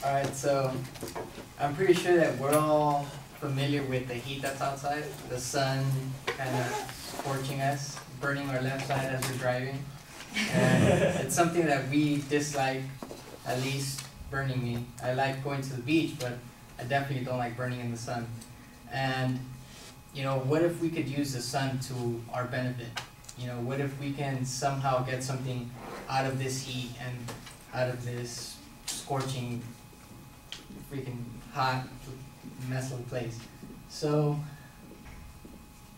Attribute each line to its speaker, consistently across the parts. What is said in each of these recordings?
Speaker 1: Alright, so I'm pretty sure that we're all familiar with the heat that's outside. The sun kind of scorching us, burning our left side as we're driving. And it's something that we dislike, at least burning me. I like going to the beach, but I definitely don't like burning in the sun. And, you know, what if we could use the sun to our benefit? You know, what if we can somehow get something out of this heat and out of this scorching, freaking hot, mess of a place? So,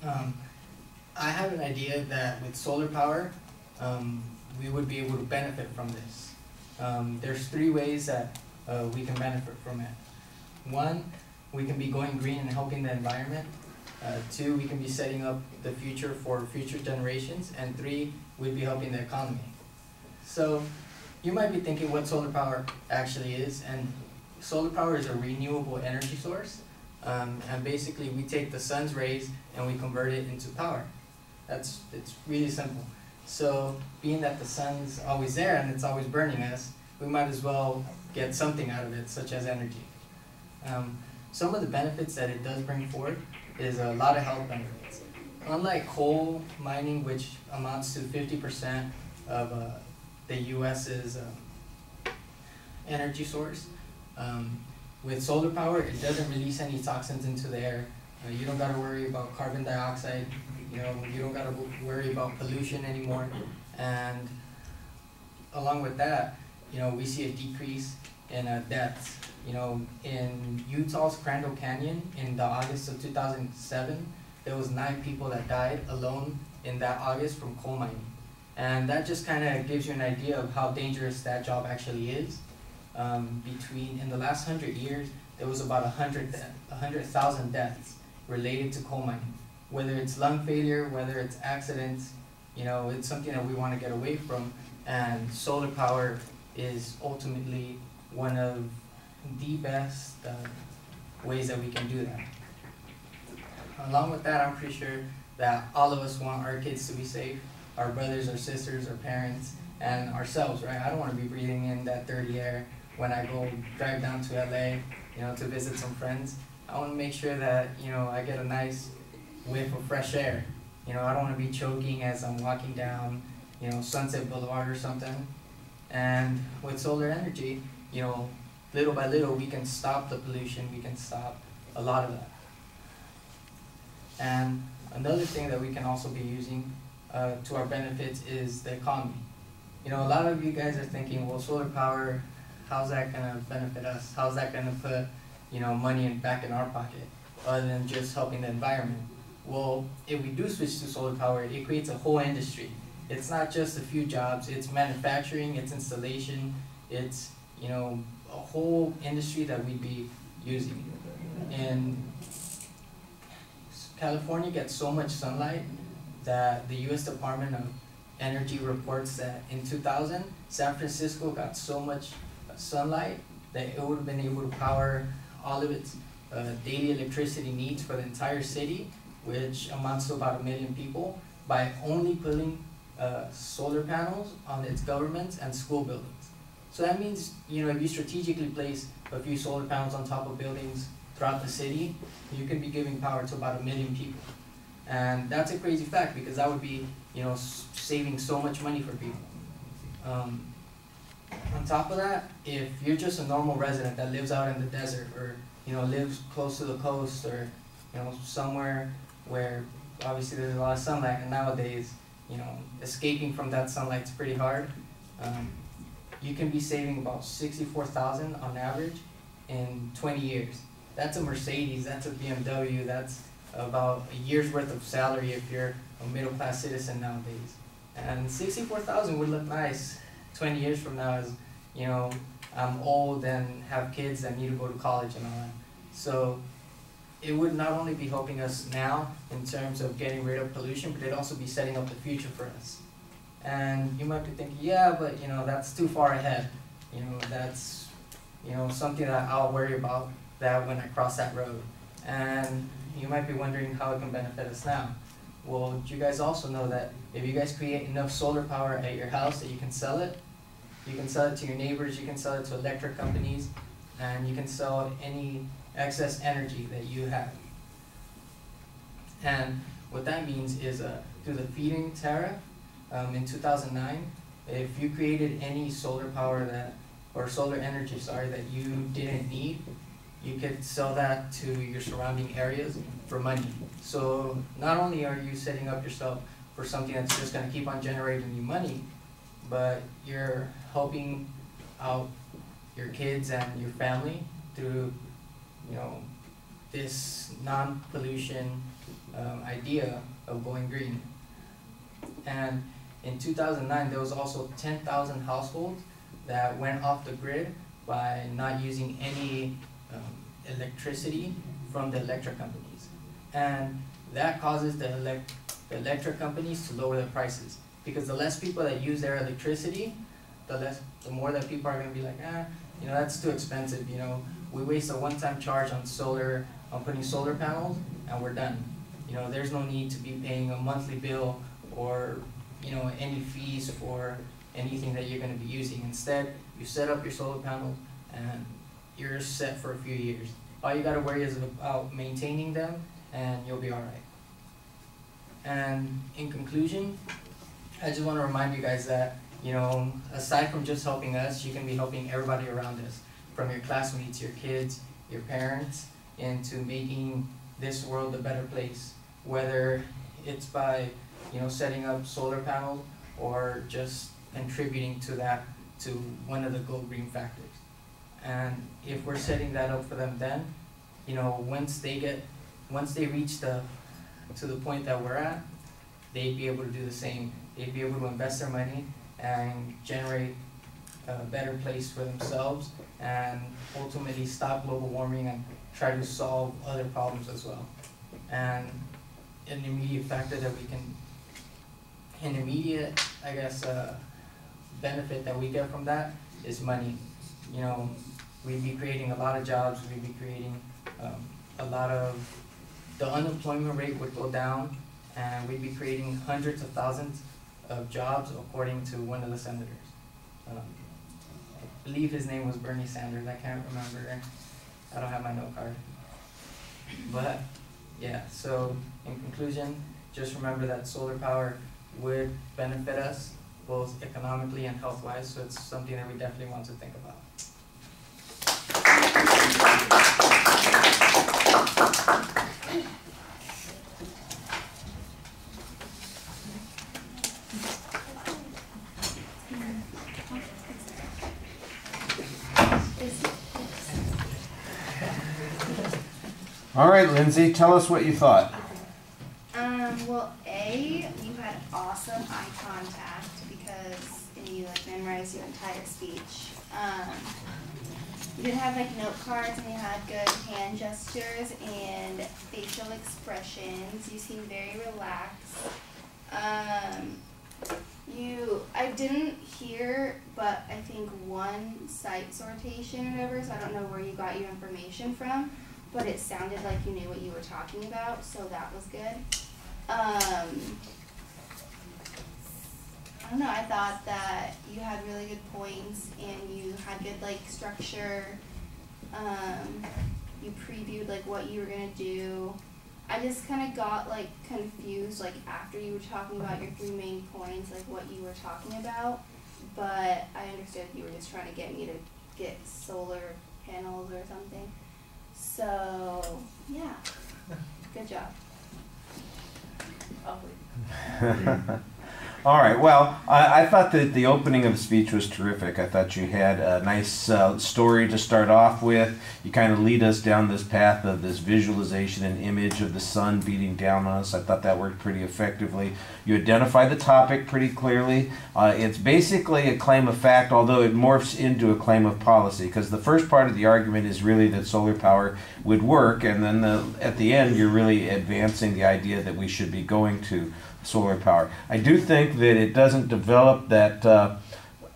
Speaker 1: I have an idea that with solar power, we would be able to benefit from this. There's 3 ways that we can benefit from it. 1, we can be going green and helping the environment. 2, we can be setting up the future for future generations. And 3, we'd be helping the economy. So you might be thinking what solar power actually is, and solar power is a renewable energy source. And basically we take the sun's rays and we convert it into power. It's really simple. So being that the sun's always there and it's always burning us, we might as well get something out of it, such as energy. Some of the benefits that it does bring forth is a lot of health benefits. Unlike coal mining, which amounts to 50% of the US's energy source, with solar power, it doesn't release any toxins into the air. You don't got to worry about carbon dioxide. You don't got to worry about pollution anymore. And along with that, we see a decrease in deaths. In Utah's Crandall Canyon in the August of 2007, there was 9 people that died alone in that August from coal mining. And that just kind of gives you an idea of how dangerous that job actually is. In the last 100 years, there was about 100,000 deaths related to coal mining. Whether it's lung failure, whether it's accidents, it's something that we want to get away from. And solar power is ultimately one of the best ways that we can do that. Along with that, I'm pretty sure that all of us want our kids to be safe, our brothers, our sisters, our parents, and ourselves, right? I don't want to be breathing in that dirty air when I go drive down to LA, to visit some friends. I want to make sure that, I get a nice whiff of fresh air. I don't want to be choking as I'm walking down, Sunset Boulevard or something. And with solar energy, little by little, we can stop the pollution, we can stop a lot of that. And another thing that we can also be using to our benefits is the economy. A lot of you guys are thinking, well, solar power, how's that going to benefit us? How's that going to put, money back in our pocket, other than just helping the environment? Well, if we do switch to solar power, it creates a whole industry. It's not just a few jobs, it's manufacturing, it's installation, it's, a whole industry that we'd be using. And California gets so much sunlight that the U.S. Department of Energy reports that in 2000, San Francisco got so much sunlight that it would have been able to power all of its daily electricity needs for the entire city, which amounts to about 1 million people, by only putting solar panels on its governments and school buildings. So that means, if you strategically place a few solar panels on top of buildings throughout the city, you can be giving power to about 1 million people. And that's a crazy fact, because that would be, saving so much money for people. On top of that, if you're just a normal resident that lives out in the desert, or lives close to the coast, or somewhere where obviously there's a lot of sunlight, and nowadays escaping from that sunlight is pretty hard, you can be saving about $64,000 on average in 20 years. That's a Mercedes, that's a BMW, that's about a year's worth of salary if you're a middle-class citizen nowadays. And $64,000 would look nice 20 years from now, as I'm old and have kids that need to go to college and all that. So it would not only be helping us now in terms of getting rid of pollution, but it'd also be setting up the future for us. And you might be thinking, yeah, but that's too far ahead. That's something that I'll worry about that when I cross that road. And you might be wondering how it can benefit us now. Well, you guys also know that if you guys create enough solar power at your house that you can sell it to your neighbors, you can sell it to electric companies, and you can sell any excess energy that you have. And what that means is through the feed-in tariff in 2009, if you created any solar power or solar energy, that you didn't need, you could sell that to your surrounding areas for money. So not only are you setting up yourself for something that's just going to keep on generating you money, but you're helping out your kids and your family through, this non-pollution idea of going green. And in 2009, there was also 10,000 households that went off the grid by not using any electricity from the electric companies. And that causes the electric companies to lower their prices, because the less people that use their electricity, the more that people are going to be like, that's too expensive. We waste a one-time charge on putting solar panels, and we're done. There's no need to be paying a monthly bill or any fees for anything that you're going to be using. Instead, you set up your solar panels and you're set for a few years. All you got to worry is about maintaining them, and you'll be all right. And in conclusion, I just want to remind you guys that, aside from just helping us, you can be helping everybody around us, from your classmates, your kids, your parents, into making this world a better place, whether it's by, setting up solar panels or just contributing to one of the Go Green factors. And if we're setting that up for them, then, once they reach to the point that we're at, they'd be able to do the same. They'd be able to invest their money and generate a better place for themselves, and ultimately stop global warming and try to solve other problems as well. And an immediate factor that benefit that we get from that is money. We'd be creating a lot of jobs, we'd be creating the unemployment rate would go down, and we'd be creating hundreds of thousands of jobs, according to one of the senators. I believe his name was Bernie Sanders. I can't remember. I don't have my note card. But yeah, so in conclusion, just remember that solar power would benefit us both economically and health-wise, so it's something that we definitely want to think about.
Speaker 2: All right, Lindsay, tell us what you thought.
Speaker 3: Well, you had awesome eye contact because you memorized your entire speech. You did have note cards, and you had good hand gestures and facial expressions. You seemed very relaxed. I didn't hear, but I think one site sortation or whatever, so I don't know where you got your information from, but it sounded like you knew what you were talking about, so that was good. I don't know, I thought that you had really good points, and you had good structure. You previewed what you were gonna do. I just kind of got confused after you were talking about your 3 main points, what you were talking about, but I understood you were just trying to get me to get solar panels or something. So yeah, good job.
Speaker 2: All right, well, I thought that the opening of the speech was terrific. I thought you had a nice story to start off with. You kind of lead us down this path of this visualization and image of the sun beating down on us. I thought that worked pretty effectively. You identify the topic pretty clearly. It's basically a claim of fact, although it morphs into a claim of policy, because the first part of the argument is really that solar power would work, and then at the end you're really advancing the idea that we should be going to solar power. I do think that it doesn't develop that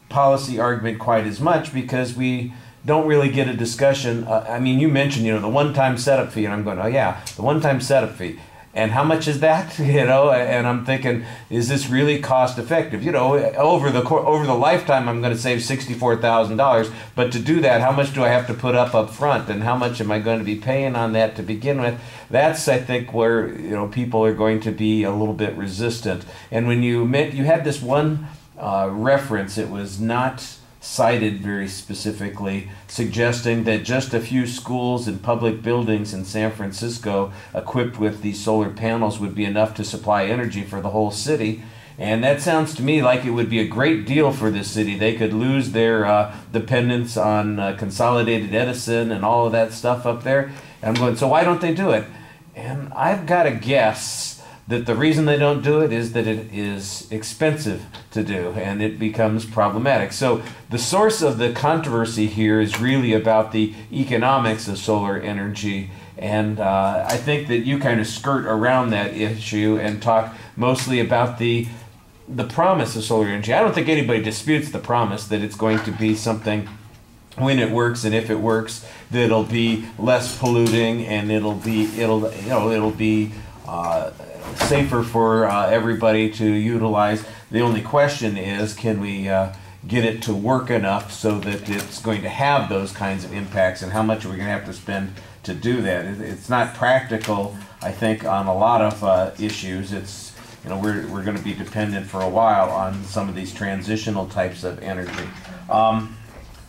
Speaker 2: policy argument quite as much, because we don't really get a discussion. I mean, you mentioned, the one-time setup fee, and I'm going, oh yeah, the one-time setup fee. And how much is that? You know, and I'm thinking, is this really cost effective? You know, over the lifetime, I'm going to save $64,000. But to do that, how much do I have to put up front, and how much am I going to be paying on that to begin with? That's, I think, where, you know, people are going to be a little bit resistant. And when you had this one reference, it was not cited very specifically, suggesting that just a few schools and public buildings in San Francisco equipped with these solar panels would be enough to supply energy for the whole city. And that sounds to me like it would be a great deal for this city. They could lose their dependence on Consolidated Edison and all of that stuff up there. And I'm going, so why don't they do it? And I've got to guess that the reason they don't do it is that it is expensive to do, and it becomes problematic. So the source of the controversy here is really about the economics of solar energy, and I think that you kind of skirt around that issue and talk mostly about the promise of solar energy. I don't think anybody disputes the promise that it's going to be something, when it works and if it works, that it'll be less polluting, and it'll be safer for everybody to utilize. The only question is, can we get it to work enough so that it's going to have those kinds of impacts, and how much are we going to have to spend to do that? It's not practical, I think, on a lot of issues. It's, you know, we're going to be dependent for a while on some of these transitional types of energy.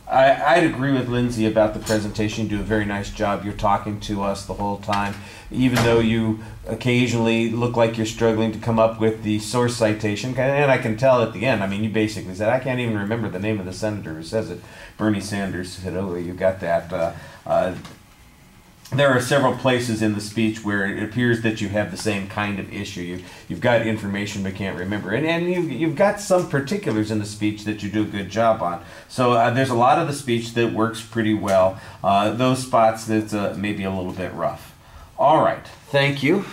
Speaker 2: I'd agree with Lindsay about the presentation. You do a very nice job. You're talking to us the whole time, even though you occasionally look like you're struggling to come up with the source citation. And I can tell at the end, I mean, you basically said, I can't even remember the name of the senator who says it. Bernie Sanders said, oh, you got that. There are several places in the speech where it appears that you have the same kind of issue. You've got information but can't remember. And you've got some particulars in the speech that you do a good job on. So there's a lot of the speech that works pretty well. Those spots that's maybe a little bit rough. All right. Thank you.